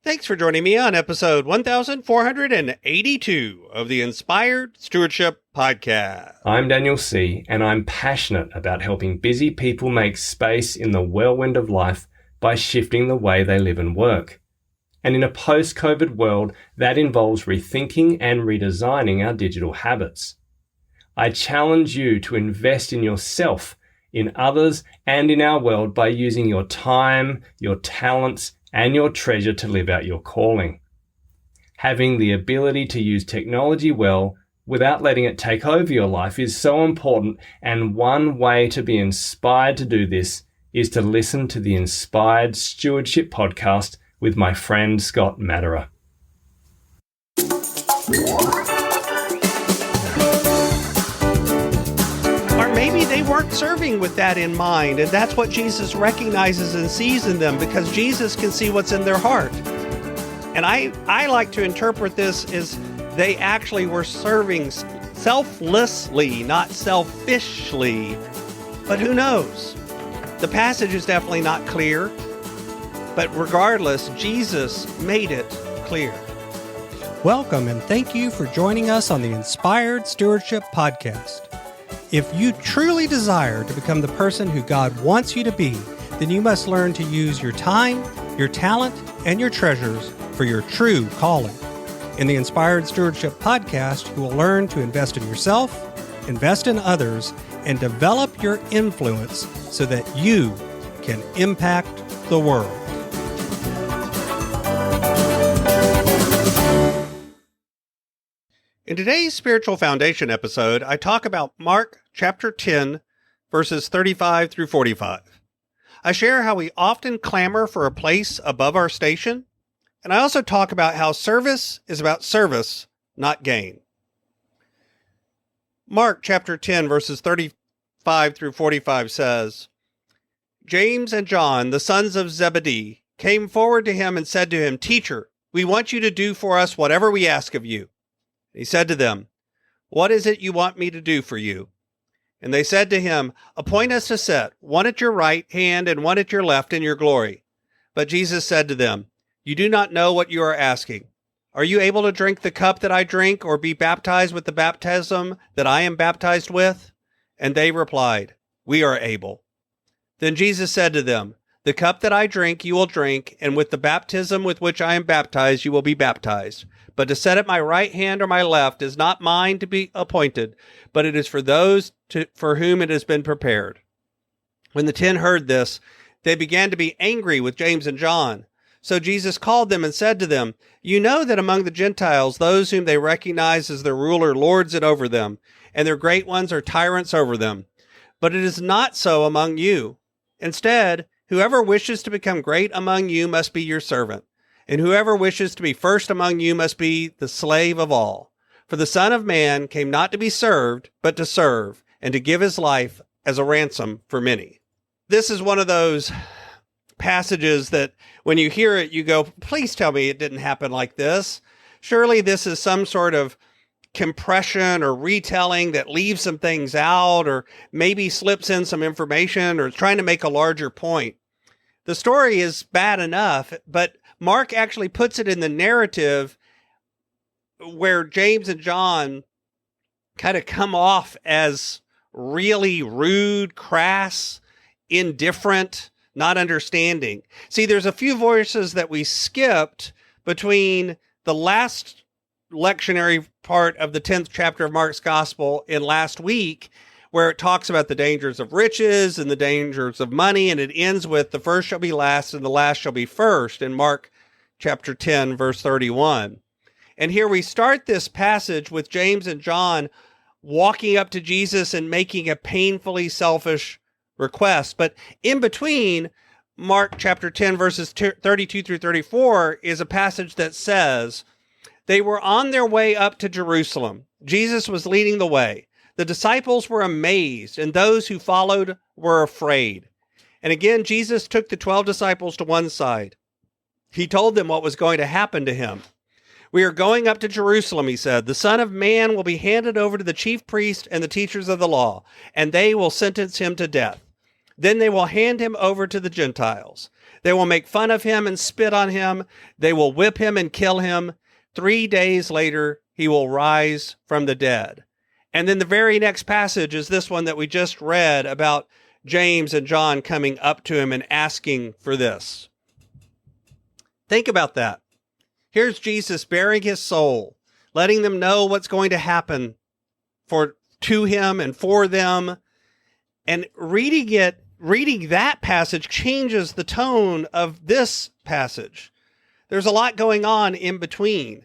Thanks for joining me on episode 1482 of the Inspired Stewardship Podcast. I'm Daniel C., and I'm passionate about helping busy people make space in the whirlwind of life by shifting the way they live and work. And in a post-COVID world, that involves rethinking and redesigning our digital habits. I challenge you to invest in yourself, in others, and in our world by using your time, your talents, and your treasure to live out your calling. Having the ability to use technology well without letting it take over your life is so important, and one way to be inspired to do this is to listen to the Inspired Stewardship podcast with my friend Scott Matterer. Maybe they weren't serving with that in mind, and that's what Jesus recognizes and sees in them, because Jesus can see what's in their heart. And I like to interpret this as they actually were serving selflessly, not selfishly. But who knows? The passage is definitely not clear, but regardless, Jesus made it clear. Welcome, and thank you for joining us on the Inspired Stewardship Podcast. If you truly desire to become the person who God wants you to be, then you must learn to use your time, your talent, and your treasures for your true calling. In the Inspired Stewardship Podcast, you will learn to invest in yourself, invest in others, and develop your influence so that you can impact the world. In today's Spiritual Foundation episode, I talk about Mark chapter 10, verses 35 through 45. I share how we often clamor for a place above our station, and I also talk about how service is about service, not gain. Mark chapter 10, verses 35 through 45 says, James and John, the sons of Zebedee, came forward to him and said to him, Teacher, we want you to do for us whatever we ask of you. He said to them, What is it you want me to do for you? And they said to him, Appoint us to sit, one at your right hand and one at your left in your glory. But Jesus said to them, You do not know what you are asking. Are you able to drink the cup that I drink, or be baptized with the baptism that I am baptized with? And they replied, We are able. Then Jesus said to them, The cup that I drink you will drink, and with the baptism with which I am baptized you will be baptized. But to sit at my right hand or my left is not mine to be appointed, but it is for those for whom it has been prepared. When the 10 heard this, they began to be angry with James and John. So Jesus called them and said to them, You know that among the Gentiles, those whom they recognize as their ruler lords it over them, and their great ones are tyrants over them. But it is not so among you. Instead, whoever wishes to become great among you must be your servant. And whoever wishes to be first among you must be the slave of all. For the Son of Man came not to be served, but to serve, and to give his life as a ransom for many. This is one of those passages that when you hear it, you go, please tell me it didn't happen like this. Surely this is some sort of compression or retelling that leaves some things out, or maybe slips in some information, or trying to make a larger point. The story is bad enough, but Mark actually puts it in the narrative where James and John kind of come off as really rude, crass, indifferent, not understanding. See, there's a few verses that we skipped between the last lectionary part of the 10th chapter of Mark's Gospel in last week, where it talks about the dangers of riches and the dangers of money, and it ends with the first shall be last and the last shall be first in Mark chapter 10, verse 31. And here we start this passage with James and John walking up to Jesus and making a painfully selfish request. But in between, Mark chapter 10, verses 32 through 34 is a passage that says, They were on their way up to Jerusalem. Jesus was leading the way. The disciples were amazed, and those who followed were afraid. And again, Jesus took the 12 disciples to one side. He told them what was going to happen to him. We are going up to Jerusalem, he said. The Son of Man will be handed over to the chief priests and the teachers of the law, and they will sentence him to death. Then they will hand him over to the Gentiles. They will make fun of him and spit on him. They will whip him and kill him. 3 days later, he will rise from the dead. And then the very next passage is this one that we just read about James and John coming up to him and asking for this. Think about that. Here's Jesus bearing his soul, letting them know what's going to happen to him and for them. And reading that passage changes the tone of this passage. There's a lot going on in between.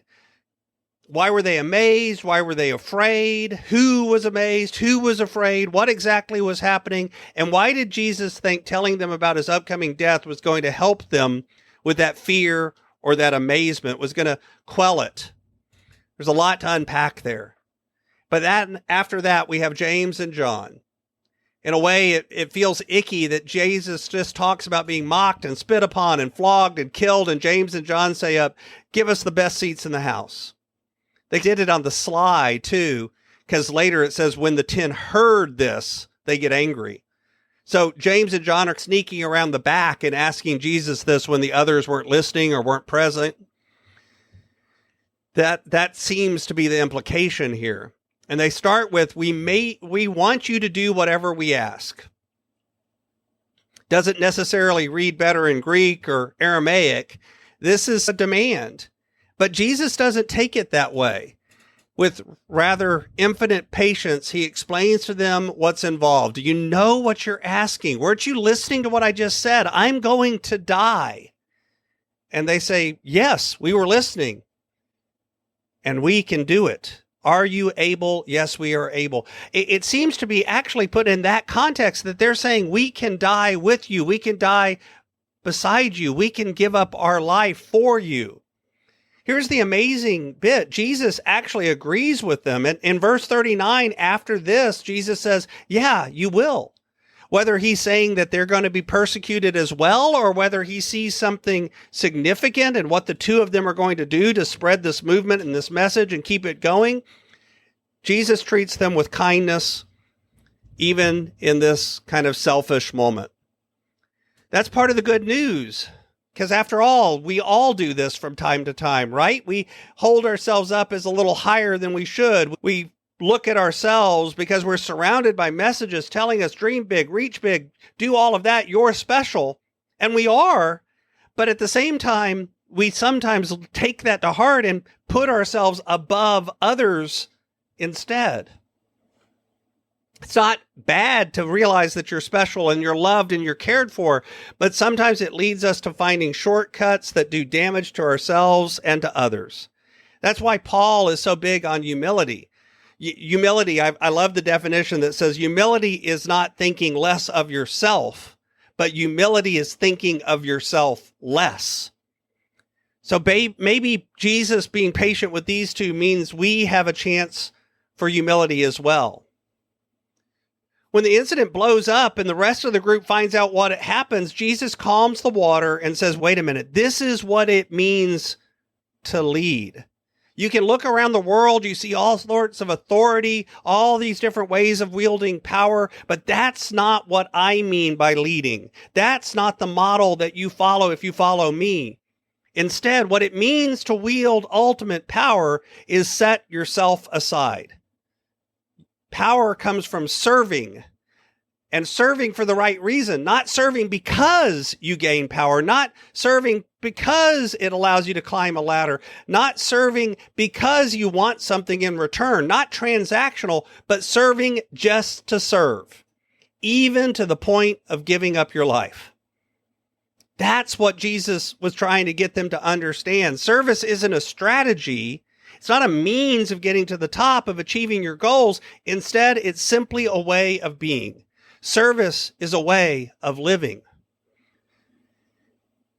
Why were they amazed? Why were they afraid? Who was amazed? Who was afraid? What exactly was happening? And why did Jesus think telling them about his upcoming death was going to help them with that fear or that amazement, was going to quell it? There's a lot to unpack there. But after that, we have James and John. In a way, it feels icky that Jesus just talks about being mocked and spit upon and flogged and killed, and James and John say, give us the best seats in the house. They did it on the sly, too, because later it says when the 10 heard this, they get angry. So James and John are sneaking around the back and asking Jesus this when the others weren't listening or weren't present. That seems to be the implication here. And they start with, we want you to do whatever we ask. Doesn't necessarily read better in Greek or Aramaic. This is a demand. But Jesus doesn't take it that way. With rather infinite patience, he explains to them what's involved. Do you know what you're asking? Weren't you listening to what I just said? I'm going to die. And they say, yes, we were listening. And we can do it. Are you able? Yes, we are able. It seems to be actually put in that context that they're saying we can die with you. We can die beside you. We can give up our life for you. Here's the amazing bit. Jesus actually agrees with them. And in verse 39, after this, Jesus says, yeah, you will. Whether he's saying that they're going to be persecuted as well, or whether he sees something significant in what the two of them are going to do to spread this movement and this message and keep it going, Jesus treats them with kindness, even in this kind of selfish moment. That's part of the good news. Because after all, we all do this from time to time, right? We hold ourselves up as a little higher than we should. We look at ourselves because we're surrounded by messages telling us dream big, reach big, do all of that. You're special. And we are. But at the same time, we sometimes take that to heart and put ourselves above others instead. It's not bad to realize that you're special and you're loved and you're cared for, but sometimes it leads us to finding shortcuts that do damage to ourselves and to others. That's why Paul is so big on humility. Humility, I love the definition that says humility is not thinking less of yourself, but humility is thinking of yourself less. So maybe Jesus being patient with these two means we have a chance for humility as well. When the incident blows up and the rest of the group finds out what happens, Jesus calms the water and says, wait a minute, this is what it means to lead. You can look around the world, you see all sorts of authority, all these different ways of wielding power, but that's not what I mean by leading. That's not the model that you follow if you follow me. Instead, what it means to wield ultimate power is set yourself aside. Power comes from serving, and serving for the right reason, not serving because you gain power, not serving because it allows you to climb a ladder, not serving because you want something in return, not transactional, but serving just to serve, even to the point of giving up your life. That's what Jesus was trying to get them to understand. Service isn't a strategy. It's not a means of getting to the top of achieving your goals. Instead, it's simply a way of being. Service is a way of living.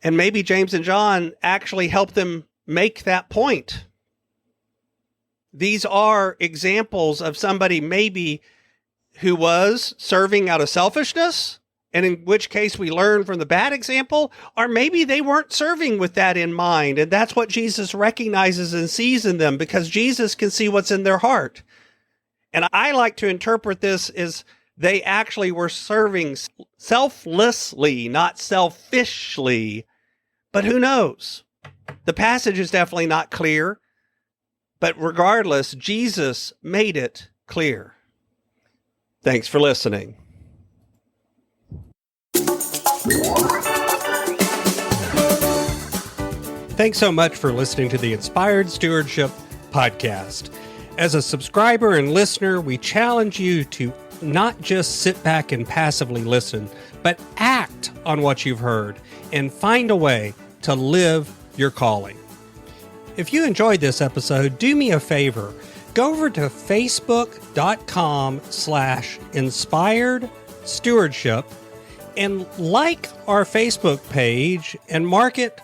And maybe James and John actually help them make that point. These are examples of somebody maybe who was serving out of selfishness, and in which case we learn from the bad example, or maybe they weren't serving with that in mind, and that's what Jesus recognizes and sees in them, because Jesus can see what's in their heart. And I like to interpret this as They actually were serving selflessly, not selfishly. But who knows? The passage is definitely not clear. But regardless, Jesus made it clear. Thanks for listening. Thanks so much for listening to the Inspired Stewardship podcast. As a subscriber and listener, we challenge you to not just sit back and passively listen, but act on what you've heard and find a way to live your calling. If you enjoyed this episode, do me a favor. Go over to facebook.com/inspired stewardship and like our Facebook page and mark it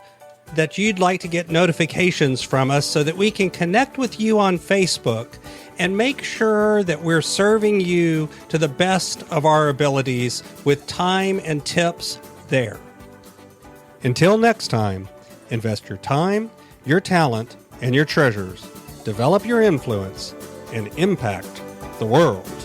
that you'd like to get notifications from us so that we can connect with you on Facebook and make sure that we're serving you to the best of our abilities with time and tips there. Until next time, invest your time, your talent, and your treasures. Develop your influence and impact the world.